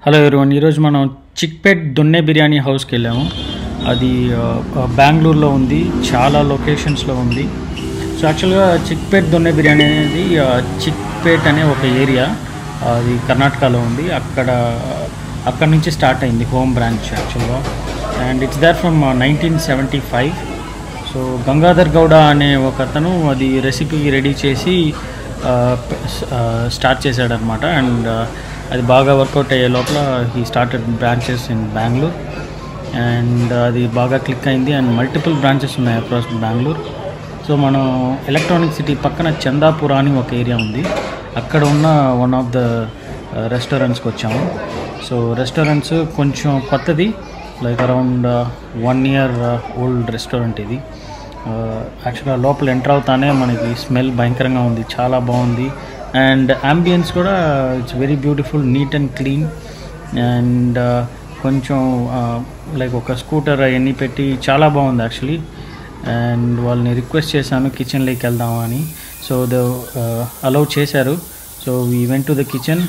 Hello everyone, ఈరోజు మనం చిక్పేట్ దొన్నె బిర్యానీ హౌస్కి వెళ్ళాము. అది బెంగళూరులో ఉంది, చాలా లొకేషన్స్లో ఉంది. సో యాక్చువల్గా చిక్పేట్ దొన్నె బిర్యానీ అనేది చిక్పేట్ అనే ఒక ఏరియా, అది కర్ణాటకలో ఉంది. అక్కడ నుంచి స్టార్ట్ అయింది హోమ్ బ్రాంచ్ యాక్చువల్గా. And it's there from 1975. So Gangadhar Gowda అనే ఒక అతను అది రెసిపీ రెడీ చేసి స్టార్ట్ చేశాడనమాట. అండ్ అది బాగా వర్కౌట్ అయ్యే లోపల he started branches in Bengaluru. And అది బాగా క్లిక్ అయింది. అండ్ మల్టిపుల్ బ్రాంచెస్ ఉన్నాయి అక్రాస్ బెంగళూరు. సో మనం ఎలక్ట్రానిక్ సిటీ పక్కన చందాపుర అని ఒక ఏరియా ఉంది, అక్కడ ఉన్న వన్ ఆఫ్ ద రెస్టారెంట్స్కి వచ్చాము. సో రెస్టారెంట్స్ కొంచెం కొత్తది, like around 1 year old restaurant ఇది. యాక్చువల్గా లోపల ఎంటర్ అవుతానే మనకి స్మెల్ భయంకరంగా ఉంది, చాలా బాగుంది. అండ్ అంబియన్స్ కూడా it's very beautiful, neat and clean. And కొంచెం లైక్ ఒక స్కూటర్ అవన్నీ పెట్టి చాలా బాగుంది యాక్చువల్లీ. అండ్ వాళ్ళని రిక్వెస్ట్ చేశాను కిచెన్లోకి వెళ్దాము అని. సో ద అలౌ చేశారు. So we went to the kitchen.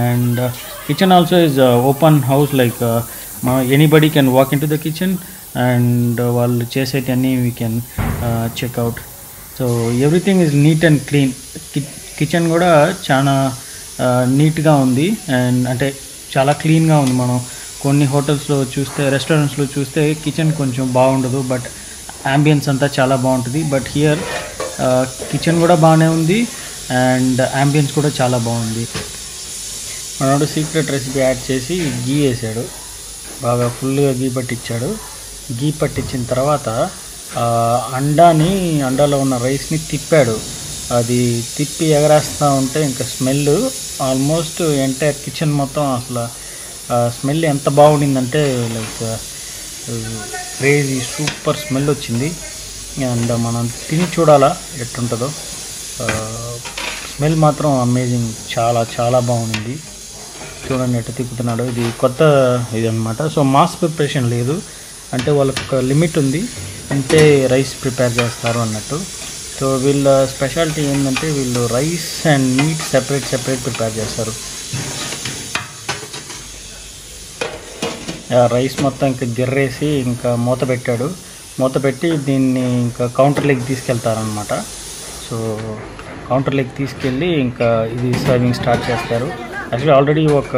And kitchen also is open house, like anybody can walk in to the kitchen and వాళ్ళు చేసేటన్నీ we can check out. So everything is neat and clean. Kitchen కూడా చాలా నీట్గా ఉంది, and అంటే చాలా క్లీన్గా ఉంది. మనం కొన్ని హోటల్స్లో చూస్తే, రెస్టారెంట్స్లో చూస్తే కిచెన్ కొంచెం బాగుండదు, బట్ అంబియన్స్ అంతా చాలా బాగుంటుంది. బట్ హియర్ కిచెన్ కూడా బాగానే ఉంది అండ్ అంబియన్స్ కూడా చాలా బాగుంది. మనోడు సీక్రెట్ రెసిపీ యాడ్ చేసి గీ వేసాడు, బాగా ఫుల్గా గీ పట్టించాడు. గీ పట్టించిన తర్వాత అండాలో ఉన్న రైస్ని తిప్పాడు. అది తిప్పి ఎగరేస్తూ ఉంటే ఇంకా స్మెల్ ఆల్మోస్ట్ ఎంటైర్ కిచెన్ మొత్తం, అసలు స్మెల్ ఎంత బాగుండిందంటే లైక్ క్రేజీ సూపర్ స్మెల్ వచ్చింది. అండ్ మనం తిని చూడాలా ఎట్టుంటుందో. స్మెల్ మాత్రం అమేజింగ్, చాలా చాలా బాగుంది. చూడండి ఎట్ట తిప్పుతున్నాడు. ఇది కొత్త ఇది అనమాట. సో మాస్ ప్రిపరేషన్ లేదు, అంటే వాళ్ళకి ఒక లిమిట్ ఉంది, అంటే రైస్ ప్రిపేర్ చేస్తారు అన్నట్టు. సో వీళ్ళ స్పెషాలిటీ ఏంటంటే వీళ్ళు rice and meet separate prepare చేస్తారు. రైస్ మొత్తం ఇంకా గిర్రేసి ఇంకా మూత పెట్టాడు. మూత పెట్టి దీన్ని ఇంకా కౌంటర్లోకి తీసుకెళ్తారనమాట. సో కౌంటర్లోకి తీసుకెళ్ళి ఇంకా ఇది సర్వింగ్ స్టార్ట్ చేస్తారు. యాక్చువల్లీ ఆల్రెడీ ఒక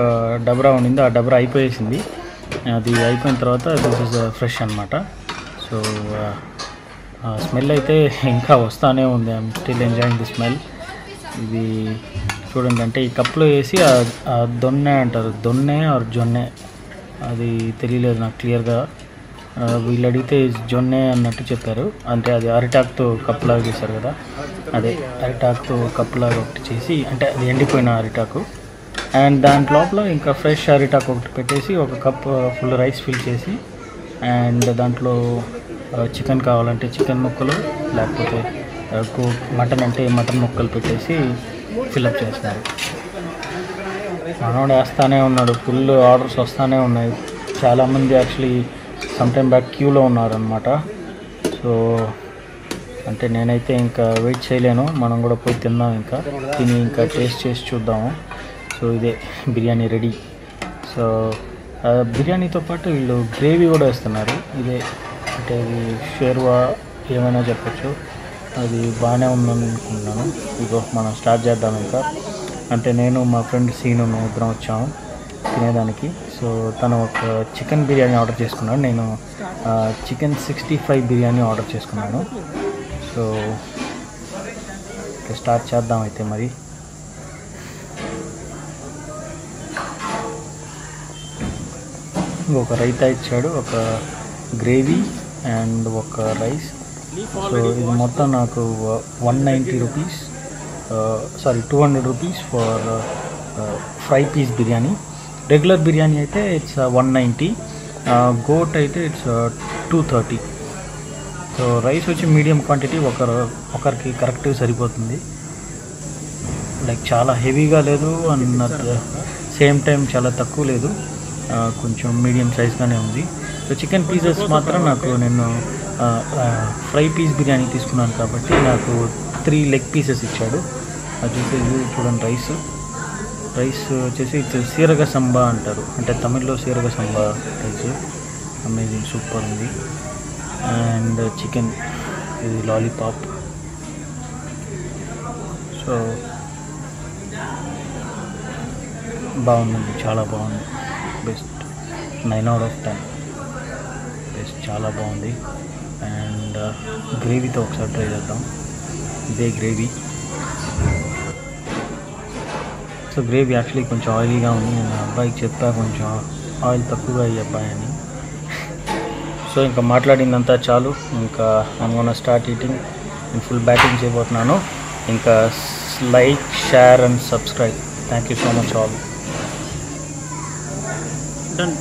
డబ్రా ఉండింది, ఆ డబ్రా అయిపోయేసింది. అది అయిపోయిన తర్వాత దిస్ ఇస్ ఫ్రెష్ అనమాట. సో స్మెల్ అయితే ఇంకా వస్తూనే ఉంది. I'm still enjoying the smell. ఇది చూడండి, అంటే ఈ కప్లో వేసి దొన్నె అంటారు, దొన్నె ఆర్ జొన్నె అది తెలియలేదు నాకు క్లియర్గా. వీళ్ళు అడిగితే జొన్నె అన్నట్టు చెప్పారు. అంటే అది అరిటాక్తో కప్పులాగా చేశారు కదా, అదే అరిటాక్తో కప్పులాగా ఒకటి చేసి, అంటే అది ఎండిపోయిన అరిటాకు. అండ్ దాని లోపల ఇంకా ఫ్రెష్ అరిటాకు ఒకటి పెట్టేసి ఒక కప్ ఫుల్ రైస్ ఫిల్ చేసి, అండ్ దాంట్లో చికెన్ కావాలంటే చికెన్ ముక్కలు, లేకపోతే మటన్ అంటే మటన్ ముక్కలు పెట్టేసి ఫిల్అప్ చేస్తారు. మనోడు వేస్తూనే ఉన్నాడు, ఫుల్ ఆర్డర్స్ వస్తూనే ఉన్నాయి. చాలామంది యాక్చువల్లీ సమ్ టైమ్ బ్యాక్ క్యూలో ఉన్నారనమాట. సో అంటే నేనైతే ఇంకా వెయిట్ చేయలేను, మనం కూడా పోయి తిందాం, ఇంకా తిని ఇంకా టేస్ట్ చేసి చూద్దాము. సో ఇదే బిర్యానీ రెడీ. సో బిర్యానీతో పాటు వీళ్ళు గ్రేవీ కూడా వేస్తున్నారు. ఇదే అంటే అది షేర్వా ఏమైనా చెప్పచ్చు, అది బాగానే ఉందని అనుకుంటున్నాను. ఇగో మనం స్టార్ట్ చేద్దాం ఇంకా. అంటే నేను మా ఫ్రెండ్ సీను ఇద్దరం వచ్చాము తినేదానికి. సో తను ఒక చికెన్ బిర్యానీ ఆర్డర్ చేసుకున్నాడు, నేను చికెన్ 65 బిర్యానీ ఆర్డర్ చేసుకున్నాను. సో స్టార్ట్ చేద్దాం అయితే మరి. ఒక రైతా ఇచ్చాడు, ఒక గ్రేవీ అండ్ ఒక రైస్. సో ఇది మొత్తం నాకు 190 rupees, sorry 200 rupees for fry piece biryani. Regular biryani అయితే ఇట్స్ 190, గోట్ అయితే ఇట్స్ 230. సో రైస్ వచ్చి మీడియం క్వాంటిటీ, ఒకరికి కరెక్ట్గా సరిపోతుంది. లైక్ చాలా హెవీగా లేదు అండ్ సేమ్ టైం చాలా తక్కువ లేదు, కొంచెం మీడియం సైజ్గానే ఉంది. సో చికెన్ పీసెస్ మాత్రం నేను ఫ్రై పీస్ బిర్యానీ తీసుకున్నాను కాబట్టి నాకు 3 లెగ్ పీసెస్ ఇచ్చాడు. అది చూడండి రైస్ రైస్ వచ్చేసి ఇది సీరగ సంబా అంటారు, అంటే తమిళ్లో సీరగ సంబా రైస్. అమేజింగ్, సూపర్ ఉంది. అండ్ చికెన్, ఇది లాలీపాప్. సో బాగుందండి, చాలా బాగుంది. బెస్ట్ 9/10. బెస్ట్, చాలా బాగుంది. అండ్ గ్రేవీతో ఒకసారి ట్రై చేద్దాం. ఇదే గ్రేవీ. సో గ్రేవీ యాక్చువల్లీ కొంచెం ఆయిలీగా ఉంది. నేను అబ్బాయికి చెప్పా కొంచెం ఆయిల్ తక్కువగా అయ్యి అబ్బాయి అని. సో ఇంకా మాట్లాడిందంతా చాలు. ఇంకా ఐమ్ గోనా స్టార్ట్ ఈటింగ్. నేను ఫుల్ బ్యాటింగ్ చేయబోతున్నాను. ఇంకా like, share and subscribe. Thank you so much all. Done.